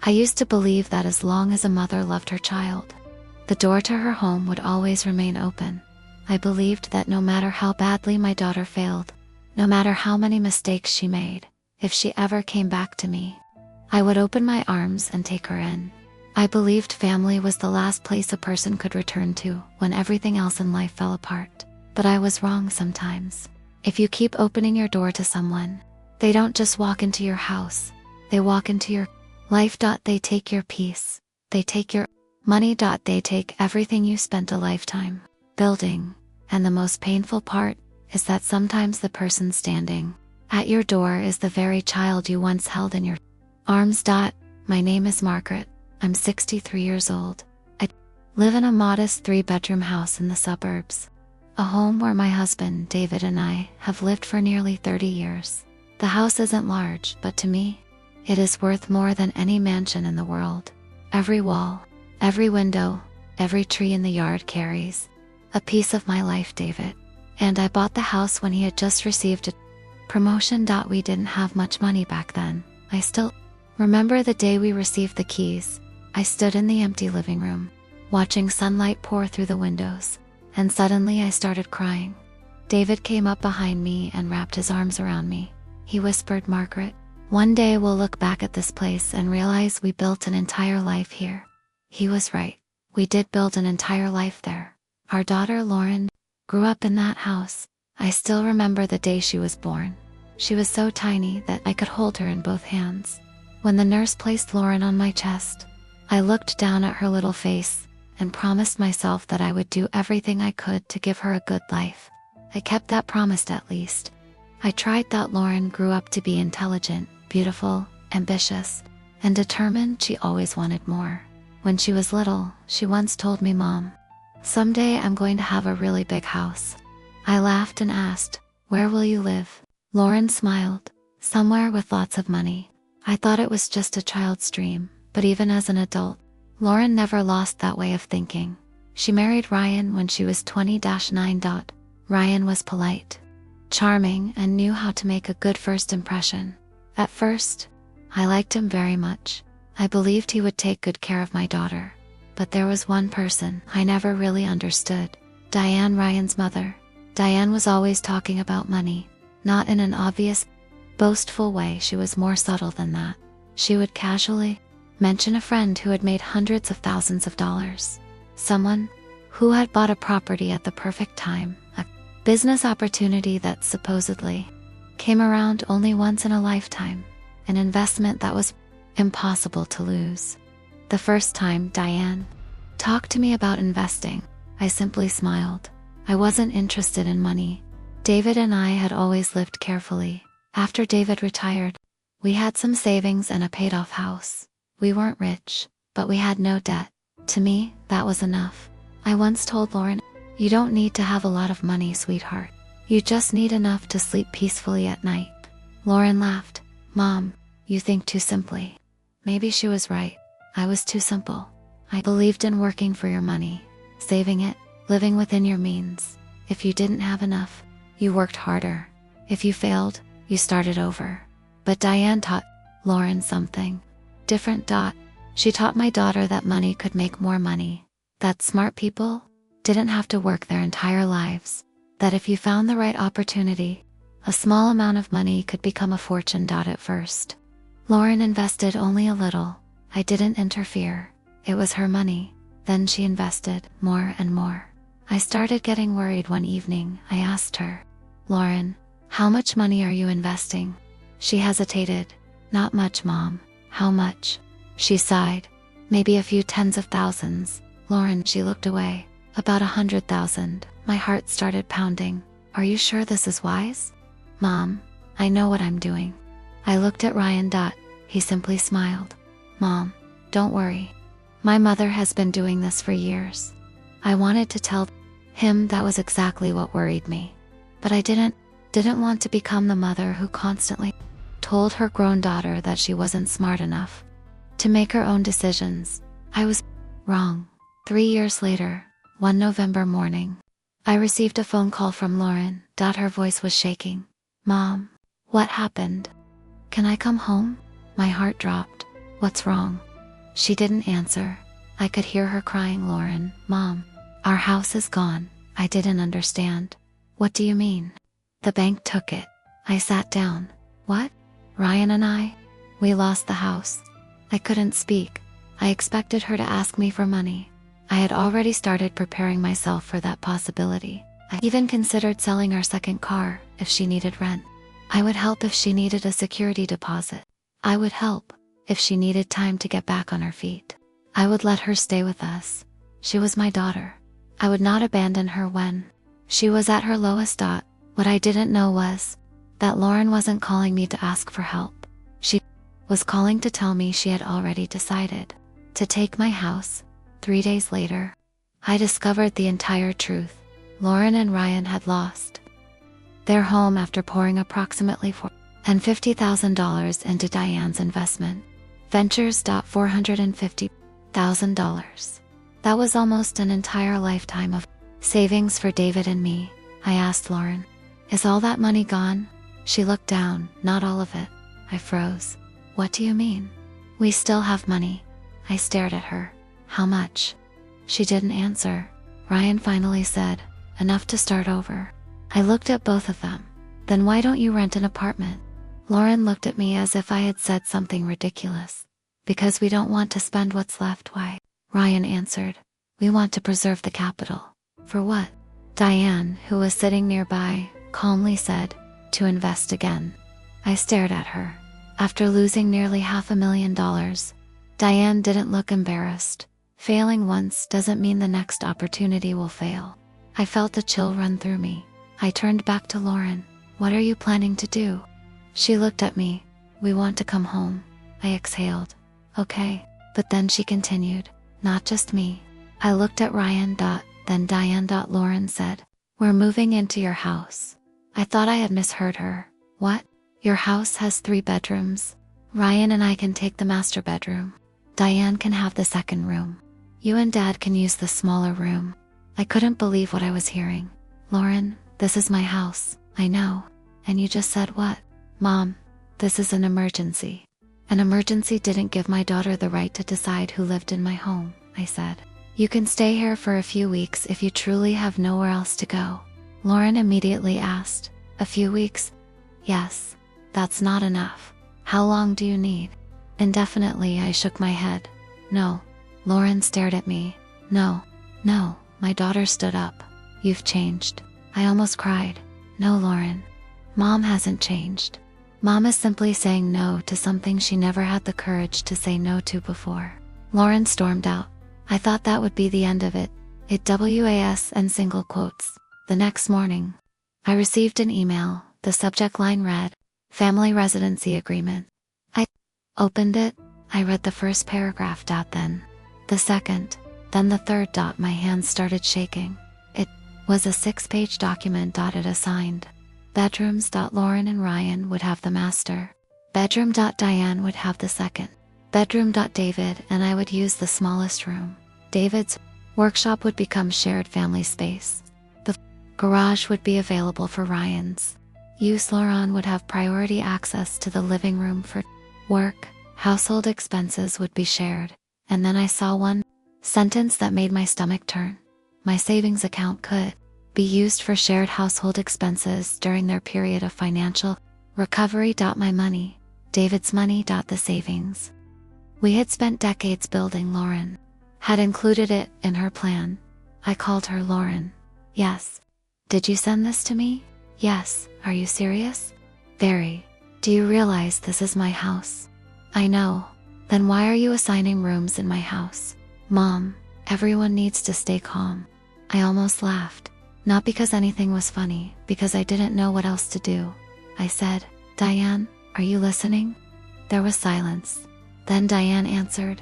I used to believe that as long as a mother loved her child, the door to her home would always remain open. I believed that no matter how badly my daughter failed, no matter how many mistakes she made, if she ever came back to me, I would open my arms and take her in. I believed family was the last place a person could return to when everything else in life fell apart. But I was wrong sometimes. If you keep opening your door to someone, they don't just walk into your house, they walk into your life. They take your peace, they take your money. They take everything you spent a lifetime building. And the most painful part is that sometimes the person standing at your door is the very child you once held in your arms. My name is Margaret. I'm 63 years old. I live in a modest 3-bedroom house in the suburbs, a home where my husband, David, and I have lived for nearly 30 years. The house isn't large, but to me, it is worth more than any mansion in the world. Every wall, every window, every tree in the yard carries a piece of my life, David. And I bought the house when he had just received a promotion. We didn't have much money back then. I still remember the day we received the keys. I stood in the empty living room, watching sunlight pour through the windows, and suddenly I started crying. David came up behind me and wrapped his arms around me. He whispered, "Margaret, one day we'll look back at this place and realize we built an entire life here." He was right. We did build an entire life there. Our daughter, Lauren, grew up in that house. I still remember the day she was born. She was so tiny that I could hold her in both hands. When the nurse placed Lauren on my chest, I looked down at her little face and promised myself that I would do everything I could to give her a good life. I kept that promise, at least. I tried. Lauren grew up to be intelligent, beautiful, ambitious, and determined. She always wanted more. When she was little, she once told me, "Mom, someday I'm going to have a really big house." I laughed and asked, "Where will you live?" Lauren smiled, "Somewhere with lots of money." I thought it was just a child's dream, but even as an adult, Lauren never lost that way of thinking. She married Ryan when she was 20-9. Ryan was polite, charming, and knew how to make a good first impression. At first, I liked him very much. I believed he would take good care of my daughter. But there was one person I never really understood: Diane, Ryan's mother. Diane was always talking about money, not in an obvious, boastful way. She was more subtle than that. She would casually mention a friend who had made hundreds of thousands of dollars, someone who had bought a property at the perfect time, a business opportunity that supposedly came around only once in a lifetime, an investment that was impossible to lose. The first time Diane talked to me about investing, I simply smiled. I wasn't interested in money. David and I had always lived carefully. After David retired, we had some savings and a paid-off house. We weren't rich, but we had no debt. To me, that was enough. I once told Lauren, "You don't need to have a lot of money, sweetheart. You just need enough to sleep peacefully at night." Lauren laughed. "Mom, you think too simply." Maybe she was right. I was too simple. I believed in working for your money, saving it, living within your means. If you didn't have enough, you worked harder. If you failed, you started over. But Diane taught Lauren something different. She taught my daughter that money could make more money, that smart people didn't have to work their entire lives, that if you found the right opportunity, a small amount of money could become a fortune. At first, Lauren invested only a little. I didn't interfere. It was her money. Then she invested more and more. I started getting worried one evening. I asked her, "Lauren, how much money are you investing?" She hesitated. "Not much, Mom." "How much?" She sighed. "Maybe a few tens of thousands." "Lauren," she looked away. "About 100,000. My heart started pounding. "Are you sure this is wise?" "Mom, I know what I'm doing." I looked at Ryan. He simply smiled. "Mom, don't worry. My mother has been doing this for years." I wanted to tell him that was exactly what worried me. But I didn't want to become the mother who constantly told her grown daughter that she wasn't smart enough to make her own decisions. I was wrong. 3 years later, one November morning, I received a phone call from Lauren. Her voice was shaking. "Mom, what happened? Can I come home?" My heart dropped. "What's wrong?" She didn't answer. I could hear her crying, Lauren, Mom, our house is gone. I didn't understand. What do you mean? The bank took it. I sat down. What? Ryan and I? We lost the house. I couldn't speak. I expected her to ask me for money. I had already started preparing myself for that possibility. I even considered selling our second car if she needed rent. I would help if she needed a security deposit. I would help if she needed time to get back on her feet. I would let her stay with us. She was my daughter. I would not abandon her when she was at her lowest. What I didn't know was that Lauren wasn't calling me to ask for help. She was calling to tell me she had already decided to take my house. 3 days later, I discovered the entire truth. Lauren and Ryan had lost their home after pouring approximately $450,000 into Diane's investment ventures. $450,000. That was almost an entire lifetime of savings for David and me. I asked Lauren, is all that money gone? She looked down. Not all of it. I froze. What do you mean? We still have money. I stared at her. How much? She didn't answer. Ryan finally said, enough to start over. I looked at both of them. Then why don't you rent an apartment? Lauren looked at me as if I had said something ridiculous. Because we don't want to spend what's left. Why? Ryan answered, we want to preserve the capital. For what? Diane, who was sitting nearby, calmly said, to invest again. I stared at her. After losing nearly $500,000, Diane didn't look embarrassed. Failing once doesn't mean the next opportunity will fail. I felt a chill run through me. I turned back to Lauren. What are you planning to do? She looked at me. We want to come home. I exhaled. Okay. But then she continued. Not just me. I looked at Ryan. Then Diane. Lauren said, we're moving into your house. I thought I had misheard her. What? Your house has 3 bedrooms. Ryan and I can take the master bedroom. Diane can have the second room. You and Dad can use the smaller room. I couldn't believe what I was hearing. Lauren, this is my house. I know. And you just said what? Mom, this is an emergency. An emergency didn't give my daughter the right to decide who lived in my home, I said. You can stay here for a few weeks if you truly have nowhere else to go. Lauren immediately asked, a few weeks? Yes. That's not enough. How long do you need? Indefinitely. I shook my head. No. Lauren stared at me. No. My daughter stood up. You've changed. I almost cried. No, Lauren. Mom hasn't changed. Mom is simply saying no to something she never had the courage to say no to before. Lauren stormed out. I thought that would be the end of it. Was and single quotes. The next morning, I received an email. The subject line read, Family Residency Agreement. I opened it. I read the first paragraph. Then the second. Then the third. My hands started shaking. It was a 6-page document. It assigned bedrooms. Lauren and Ryan would have the master bedroom. Diane would have the second bedroom. David and I would use the smallest room. David's workshop would become shared family space. The garage would be available for Ryan's use. Lauren would have priority access to the living room for work. Household expenses would be shared. And then I saw one sentence that made my stomach turn. My savings account could be used for shared household expenses during their period of financial recovery. My money, David's money. The savings we had spent decades building. Lauren had included it in her plan. I called her. Lauren. Yes. Did you send this to me? Yes. Are you serious? Very. Do you realize this is my house? I know. Then why are you assigning rooms in my house? Mom, everyone needs to stay calm. I almost laughed. Not because anything was funny, because I didn't know what else to do. I said, Diane, are you listening? There was silence. Then Diane answered,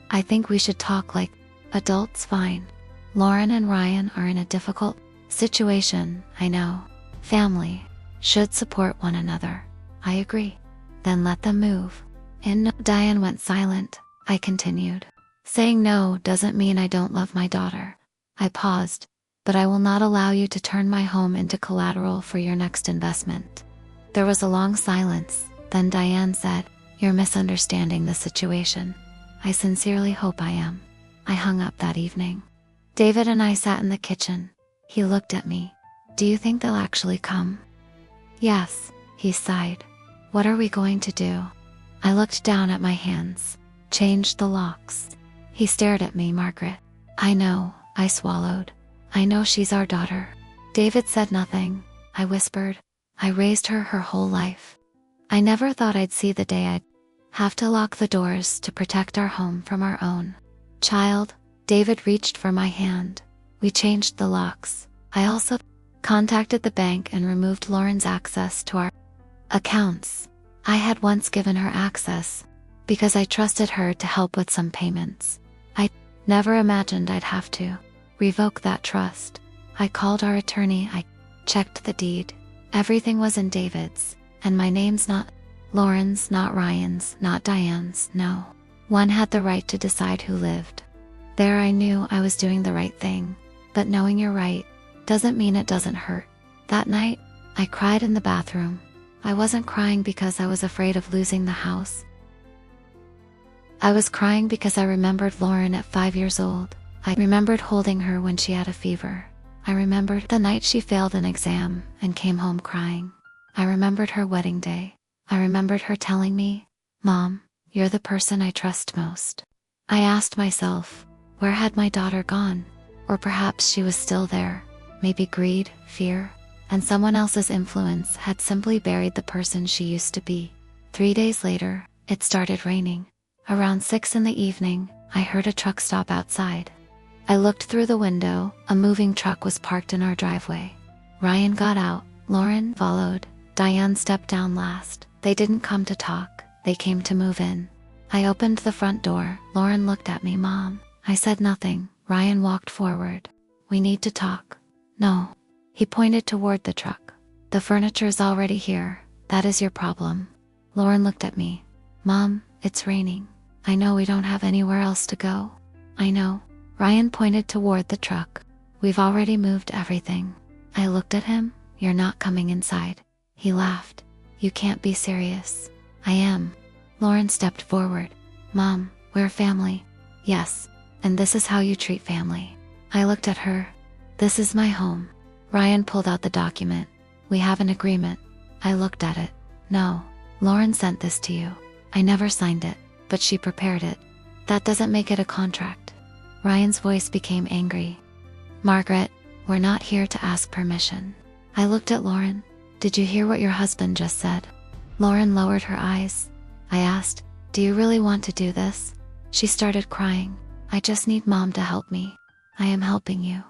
I think we should talk like adults. Fine. Lauren and Ryan are in a difficult situation, I know. Family should support one another. I agree. Then let them move. And Diane went silent. I continued. Saying no doesn't mean I don't love my daughter. I paused. But I will not allow you to turn my home into collateral for your next investment. There was a long silence. Then Diane said, You're misunderstanding the situation. I sincerely hope I am. I hung up that evening. David and I sat in the kitchen. He looked at me. Do you think they'll actually come? Yes, he sighed. What are we going to do? I looked down at my hands. Changed the locks. He stared at me. Margaret. I know, I swallowed. I know she's our daughter. David said nothing. I whispered. I raised her whole life. I never thought I'd see the day I'd have to lock the doors to protect our home from our own child. David reached for my hand. We changed the locks. I also contacted the bank and removed Lauren's access to our accounts. I had once given her access because I trusted her to help with some payments. I never imagined I'd have to revoke that trust. I called our attorney. I checked the deed. Everything was in David's, and my name's not Lauren's, not Ryan's, not Diane's. No. One had the right to decide who lived. There I knew I was doing the right thing, but knowing you're right doesn't mean it doesn't hurt. That night, I cried in the bathroom. I wasn't crying because I was afraid of losing the house. I was crying because I remembered Lauren at 5 years old. I remembered holding her when she had a fever. I remembered the night she failed an exam and came home crying. I remembered her wedding day. I remembered her telling me, "Mom, you're the person I trust most." I asked myself, where had my daughter gone? Or perhaps she was still there. Maybe greed, fear, and someone else's influence had simply buried the person she used to be. 3 days later, it started raining. Around 6 in the evening, I heard a truck stop outside. I looked through the window. A moving truck was parked in our driveway. Ryan got out. Lauren followed. Diane stepped down last. They didn't come to talk. They came to move in. I opened the front door. Lauren looked at me. Mom. I said nothing. Ryan walked forward. We need to talk. No. He pointed toward the truck. The furniture's already here. That is your problem. Lauren looked at me. Mom, it's raining. I know we don't have anywhere else to go. I know. Ryan pointed toward the truck. We've already moved everything. I looked at him. You're not coming inside. He laughed. You can't be serious. I am. Lauren stepped forward. Mom, we're family. Yes, and this is how you treat family. I looked at her. This is my home. Ryan pulled out the document. We have an agreement. I looked at it. No, Lauren sent this to you. I never signed it, but she prepared it. That doesn't make it a contract. Ryan's voice became angry. Margaret, we're not here to ask permission. I looked at Lauren. Did you hear what your husband just said? Lauren lowered her eyes. I asked, do you really want to do this? She started crying. I just need Mom to help me. I am helping you.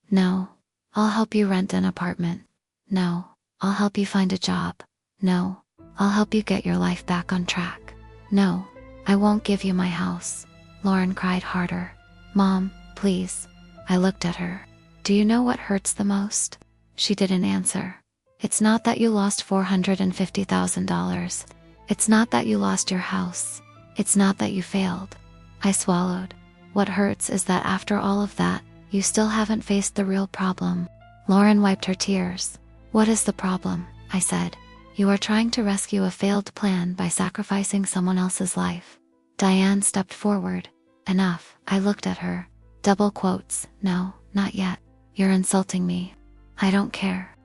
No. I'll help you rent an apartment. No. I'll help you find a job. No. I'll help you get your life back on track. No. I won't give you my house. Lauren cried harder. Mom, please. I looked at her. Do you know what hurts the most? She didn't answer. It's not that you lost $450,000. It's not that you lost your house. It's not that you failed. I swallowed. What hurts is that after all of that, you still haven't faced the real problem. Lauren wiped her tears. What is the problem? I said. You are trying to rescue a failed plan by sacrificing someone else's life. Diane stepped forward. Enough. I looked at her. Double quotes. No, not yet. You're insulting me. I don't care.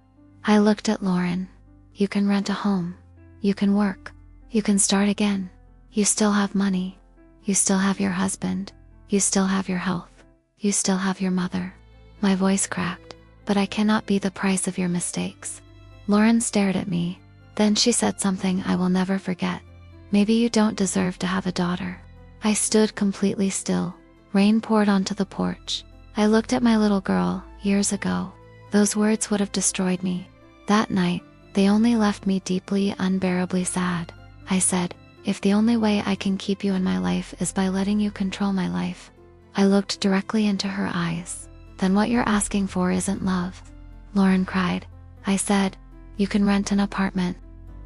I looked at Lauren. You can rent a home. You can work. You can start again. You still have money. You still have your husband. You still have your health. You still have your mother. My voice cracked. But I cannot be the price of your mistakes. Lauren stared at me. Then she said something I will never forget. Maybe you don't deserve to have a daughter. I stood completely still. Rain poured onto the porch. I looked at my little girl, years ago. Those words would have destroyed me. That night, they only left me deeply, unbearably sad. I said, if the only way I can keep you in my life is by letting you control my life. I looked directly into her eyes. Then what you're asking for isn't love. Lauren cried. I said, you can rent an apartment.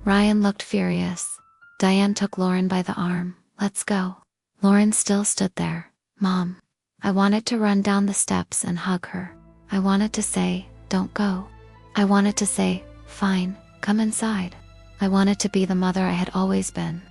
Ryan looked furious. Diane took Lauren by the arm. Let's go. Lauren still stood there. Mom. I wanted to run down the steps and hug her. I wanted to say, don't go. I wanted to say, fine, come inside. I wanted to be the mother I had always been.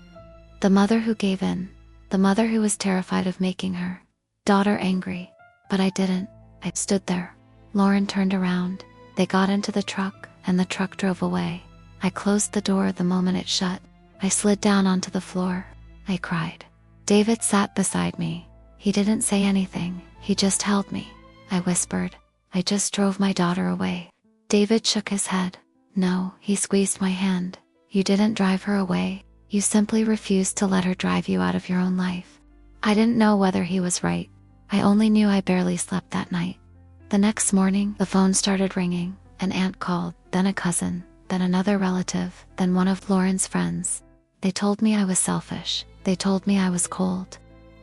The mother who gave in. The mother who was terrified of making her daughter angry. But I didn't. I stood there. Lauren turned around. They got into the truck, and the truck drove away. I closed the door the moment it shut. I slid down onto the floor. I cried. David sat beside me. He didn't say anything. He just held me. I whispered, I just drove my daughter away. David shook his head. No, he squeezed my hand. You didn't drive her away. You simply refused to let her drive you out of your own life. I didn't know whether he was right. I only knew I barely slept that night. The next morning, the phone started ringing. An aunt called, then a cousin, then another relative, then one of Lauren's friends. They told me I was selfish. They told me I was cold.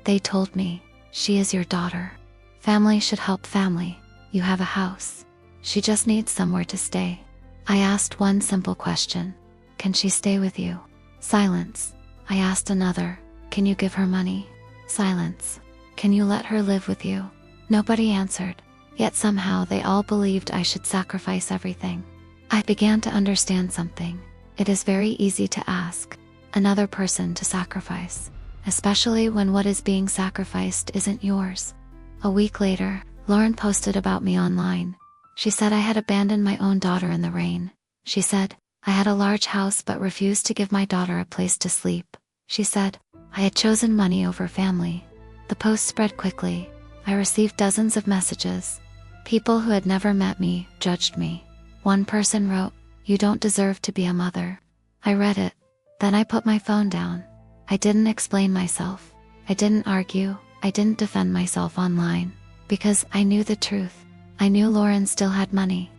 They told me, she is your daughter. Family should help family. You have a house. She just needs somewhere to stay. I asked one simple question. Can she stay with you? Silence. I asked another. Can you give her money? Silence. Can you let her live with you? Nobody answered. Yet somehow they all believed I should sacrifice everything. I began to understand something. It is very easy to ask another person to sacrifice, especially when what is being sacrificed isn't yours. A week later, Lauren posted about me online. She said I had abandoned my own daughter in the rain. She said, I had a large house but refused to give my daughter a place to sleep. She said, I had chosen money over family. The post spread quickly. I received dozens of messages. People who had never met me judged me. One person wrote, you don't deserve to be a mother. I read it. Then I put my phone down. I didn't explain myself. I didn't argue. I didn't defend myself online. Because I knew the truth. I knew Lauren still had money.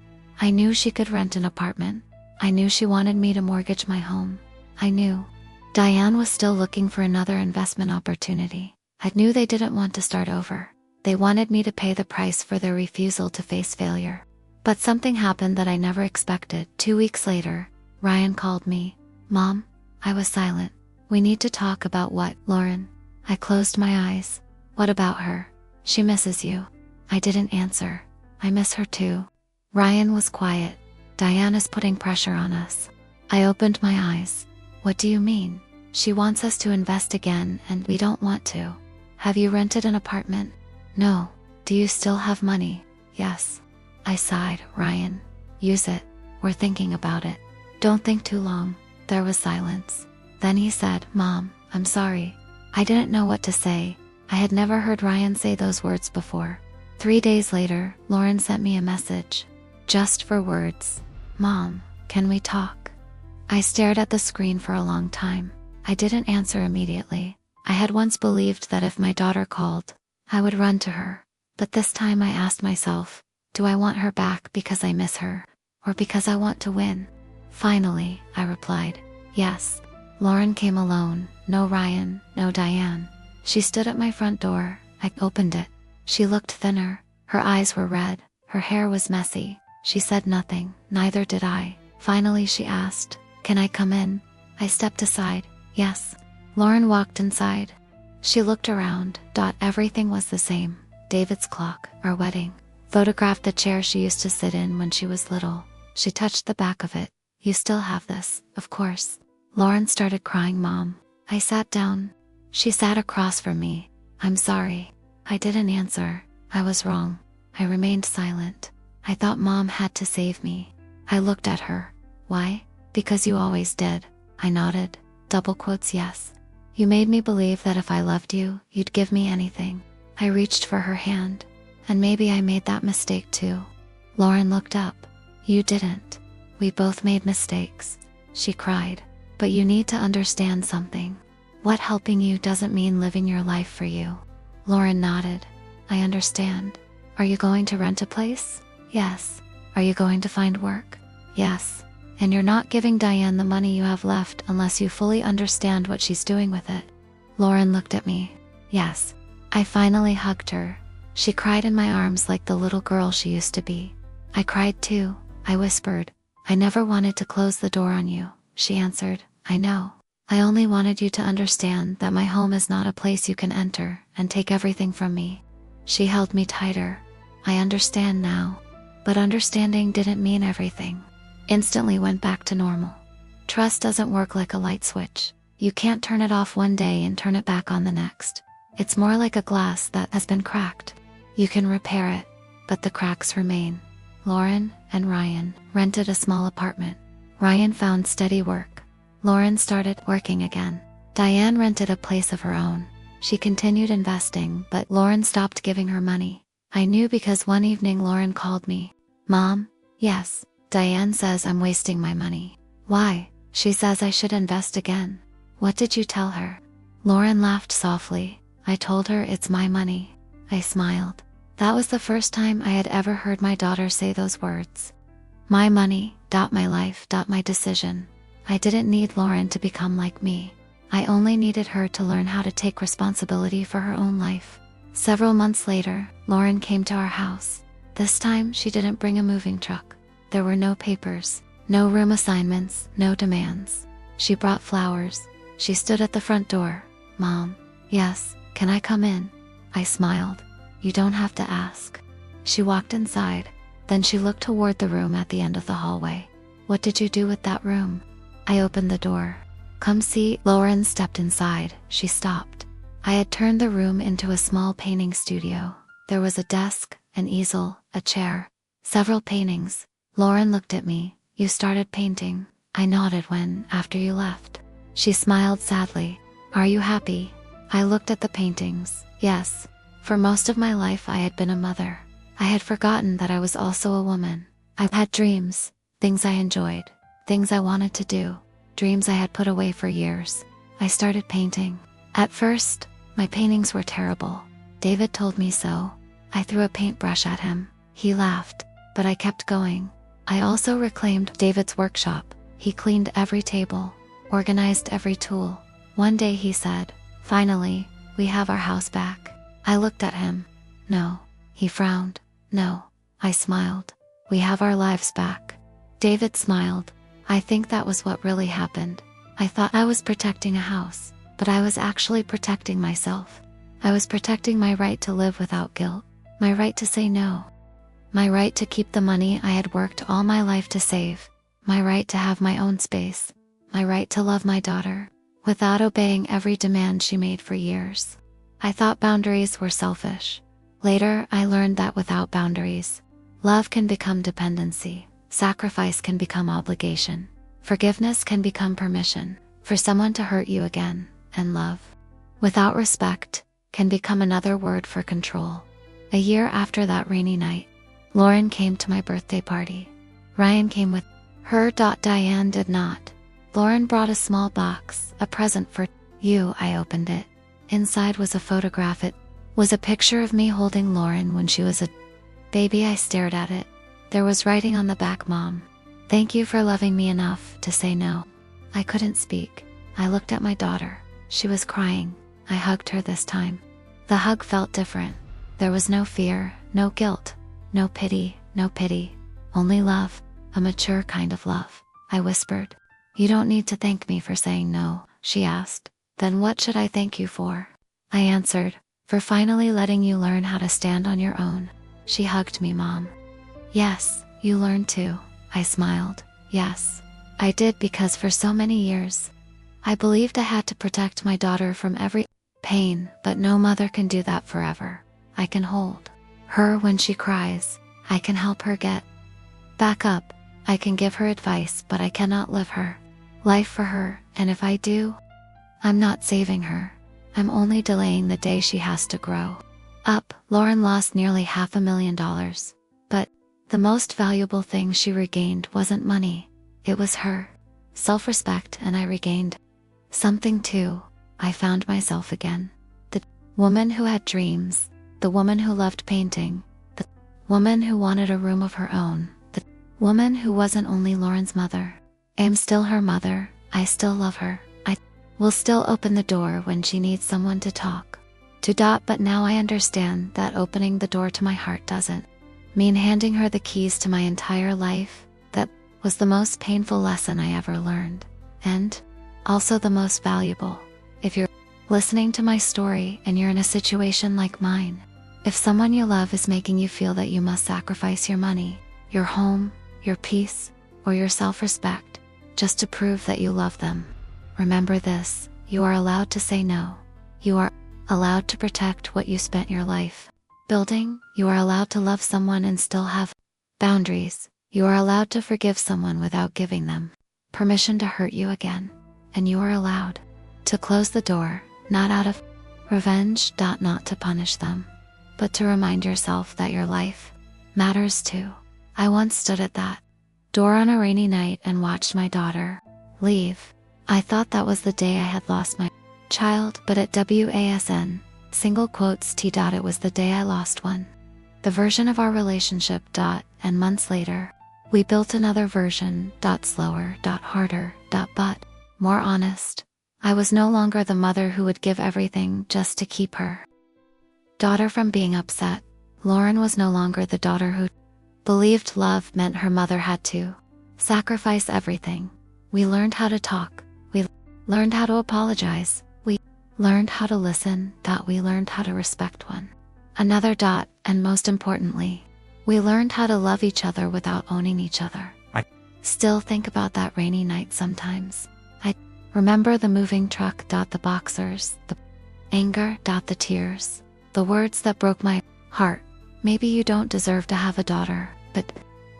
I knew she could rent an apartment. I knew she wanted me to mortgage my home. I knew Diane was still looking for another investment opportunity. I knew they didn't want to start over. They wanted me to pay the price for their refusal to face failure. But something happened that I never expected. 2 weeks later, Ryan called me. Mom, I was silent. We need to talk about what, Lauren? I closed my eyes. What about her? She misses you. I didn't answer. I miss her too. Ryan was quiet. Diane is putting pressure on us. I opened my eyes. What do you mean? She wants us to invest again and we don't want to. Have you rented an apartment? No. Do you still have money? Yes. I sighed. Ryan, use it. We're thinking about it. Don't think too long. There was silence. Then he said, Mom, I'm sorry. I didn't know what to say. I had never heard Ryan say those words before. 3 days later, Lauren sent me a message. Just for words. Mom, can we talk? I stared at the screen for a long time. I didn't answer immediately. I had once believed that if my daughter called, I would run to her. But this time I asked myself, do I want her back because I miss her, or because I want to win? Finally, I replied, yes. Lauren came alone. No Ryan, no Diane. She stood at my front door. I opened it. She looked thinner. Her eyes were red. Her hair was messy. She said nothing. Neither did I. Finally she asked, can I come in? I stepped aside. Yes. Lauren walked inside. She looked around. Everything was the same. David's clock, our wedding. Photographed the chair she used to sit in when she was little. She touched the back of it. You still have this, of course. Lauren started crying. Mom. I sat down. She sat across from me. I'm sorry. I didn't answer. I was wrong. I remained silent. I thought Mom had to save me. I looked at her. Why? Because you always did. I nodded. Double quotes, yes. You made me believe that if I loved you, you'd give me anything. I reached for her hand. And maybe I made that mistake too. Lauren looked up. You didn't. We both made mistakes. She cried. But you need to understand something. What helping you doesn't mean living your life for you. Lauren nodded. I understand. Are you going to rent a place? Yes. Are you going to find work? Yes. And you're not giving Diane the money you have left unless you fully understand what she's doing with it. Lauren looked at me. Yes. I finally hugged her. She cried in my arms like the little girl she used to be. I cried too. I whispered, I never wanted to close the door on you. She answered, I know. I only wanted you to understand that my home is not a place you can enter and take everything from me. She held me tighter. I understand now. But understanding didn't mean everything. Instantly went back to normal. Trust doesn't work like a light switch. You can't turn it off one day and turn it back on the next. It's more like a glass that has been cracked. You can repair it, but the cracks remain. Lauren and Ryan rented a small apartment. Ryan found steady work. Lauren started working again. Diane rented a place of her own. She continued investing, but Lauren stopped giving her money. I knew because one evening Lauren called me. Mom, yes, Diane says I'm wasting my money. Why? She says I should invest again. What did you tell her? Lauren laughed softly. I told her it's my money. I smiled. That was the first time I had ever heard my daughter say those words. My money, my life, my decision. I didn't need Lauren to become like me. I only needed her to learn how to take responsibility for her own life. Several months later, Lauren came to our house. This time, she didn't bring a moving truck. There were no papers, no room assignments, no demands. She brought flowers. She stood at the front door. Mom, yes, can I come in? I smiled. You don't have to ask. She walked inside. Then she looked toward the room at the end of the hallway. What did you do with that room? I opened the door. Come see. Lauren stepped inside. She stopped. I had turned the room into a small painting studio. There was a desk, an easel, a chair, several paintings. Lauren looked at me. You started painting. I nodded when, after you left. She smiled sadly. Are you happy? I looked at the paintings. Yes. For most of my life I had been a mother. I had forgotten that I was also a woman. I had dreams, things I enjoyed, things I wanted to do, dreams I had put away for years. I started painting. At first, my paintings were terrible. David told me so. I threw a paintbrush at him. He laughed, but I kept going. I also reclaimed David's workshop. He cleaned every table, organized every tool. One day he said, "Finally, we have our house back." I looked at him. No. He frowned. No. I smiled. We have our lives back. David smiled. I think that was what really happened. I thought I was protecting a house, but I was actually protecting myself. I was protecting my right to live without guilt, my right to say no, my right to keep the money I had worked all my life to save, my right to have my own space, my right to love my daughter, without obeying every demand she made for years. I thought boundaries were selfish. Later, I learned that without boundaries, love can become dependency, sacrifice can become obligation, forgiveness can become permission for someone to hurt you again, and love, without respect, can become another word for control. A year after that rainy night, Lauren came to my birthday party. Ryan came with her. Diane did not. Lauren brought a small box, a present for you. I opened it. Inside was a photograph. It was a picture of me holding Lauren when she was a baby. I stared at it. There was writing on the back, Mom, thank you for loving me enough to say no. I couldn't speak. I looked at my daughter. She was crying. I hugged her this time. The hug felt different. There was no fear, no guilt, no pity, only love, a mature kind of love. I whispered. You don't need to thank me for saying no, she asked. Then what should I thank you for? I answered, for finally letting you learn how to stand on your own. She hugged me, Mom. Yes, you learned too. I smiled. Yes, I did, because for so many years, I believed I had to protect my daughter from every pain, but no mother can do that forever. I can hold her when she cries. I can help her get back up. I can give her advice, but I cannot live her life for her, and if I do, I'm not saving her. I'm only delaying the day she has to grow up. Lauren lost nearly $500,000, but the most valuable thing she regained wasn't money. It was her self-respect, and I regained something too. I found myself again. The woman who had dreams, the woman who loved painting, the woman who wanted a room of her own, the woman who wasn't only Lauren's mother. I am still her mother. I still love her. I will still open the door when she needs someone to talk to. But now I understand that opening the door to my heart doesn't mean handing her the keys to my entire life. That was the most painful lesson I ever learned, and also the most valuable. If you're listening to my story and you're in a situation like mine, if someone you love is making you feel that you must sacrifice your money, your home, your peace, or your self-respect just to prove that you love them, remember this: You are allowed to say no. You are allowed to protect what you spent your life building. You are allowed to love someone and still have boundaries. You are allowed to forgive someone without giving them permission to hurt you again. And you are allowed to close the door, not out of revenge, not to punish them, but to remind yourself that your life matters too. I once stood at that door on a rainy night and watched my daughter leave. I thought that was the day I had lost my child, but at WASN, single quotes T. It was the day I lost one. The version of our relationship. And months later, we built another version. Slower, harder, but more honest. I was no longer the mother who would give everything just to keep her daughter from being upset. Lauren was no longer the daughter who believed love meant her mother had to sacrifice everything. We learned how to talk. We learned how to apologize. We learned how to listen. We learned how to respect one another. And most importantly, we learned how to love each other without owning each other. I still think about that rainy night sometimes. I remember the moving truck. The boxers, the anger. The tears, the words that broke my heart. Maybe you don't deserve to have a daughter, but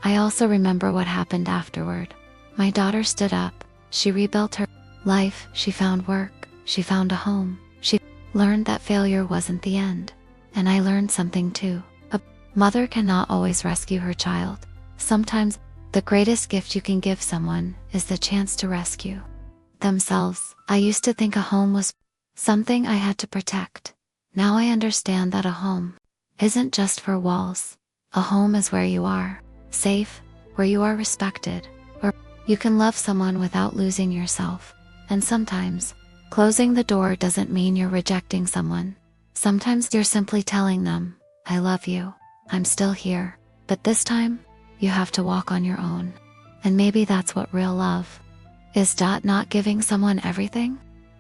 I also remember what happened afterward. My daughter stood up. She rebuilt her life. She found work. She found a home. She learned that failure wasn't the end. And I learned something too. A mother cannot always rescue her child. Sometimes the greatest gift you can give someone is the chance to rescue themselves. I used to think a home was something I had to protect. Now I understand that a home isn't just for walls. A home is where you are safe, where you are respected, where you can love someone without losing yourself. And sometimes, closing the door doesn't mean you're rejecting someone. Sometimes you're simply telling them, I love you, I'm still here. But this time, you have to walk on your own. And maybe that's what real love is. Not giving someone everything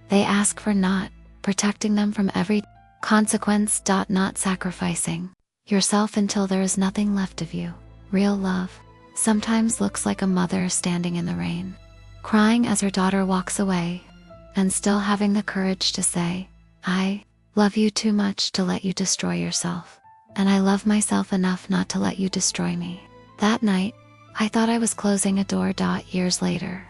they ask for, not protecting them from every consequence. Not sacrificing yourself until there is nothing left of you. Real love sometimes looks like a mother standing in the rain, crying as her daughter walks away, and still having the courage to say, I love you too much to let you destroy yourself, and I love myself enough not to let you destroy me. That night, I thought I was closing a door. Years later,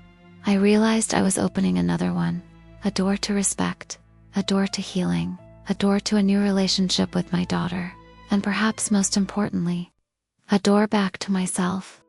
I realized I was opening another one, a door to respect, a door to healing, a door to a new relationship with my daughter, and perhaps most importantly, a door back to myself.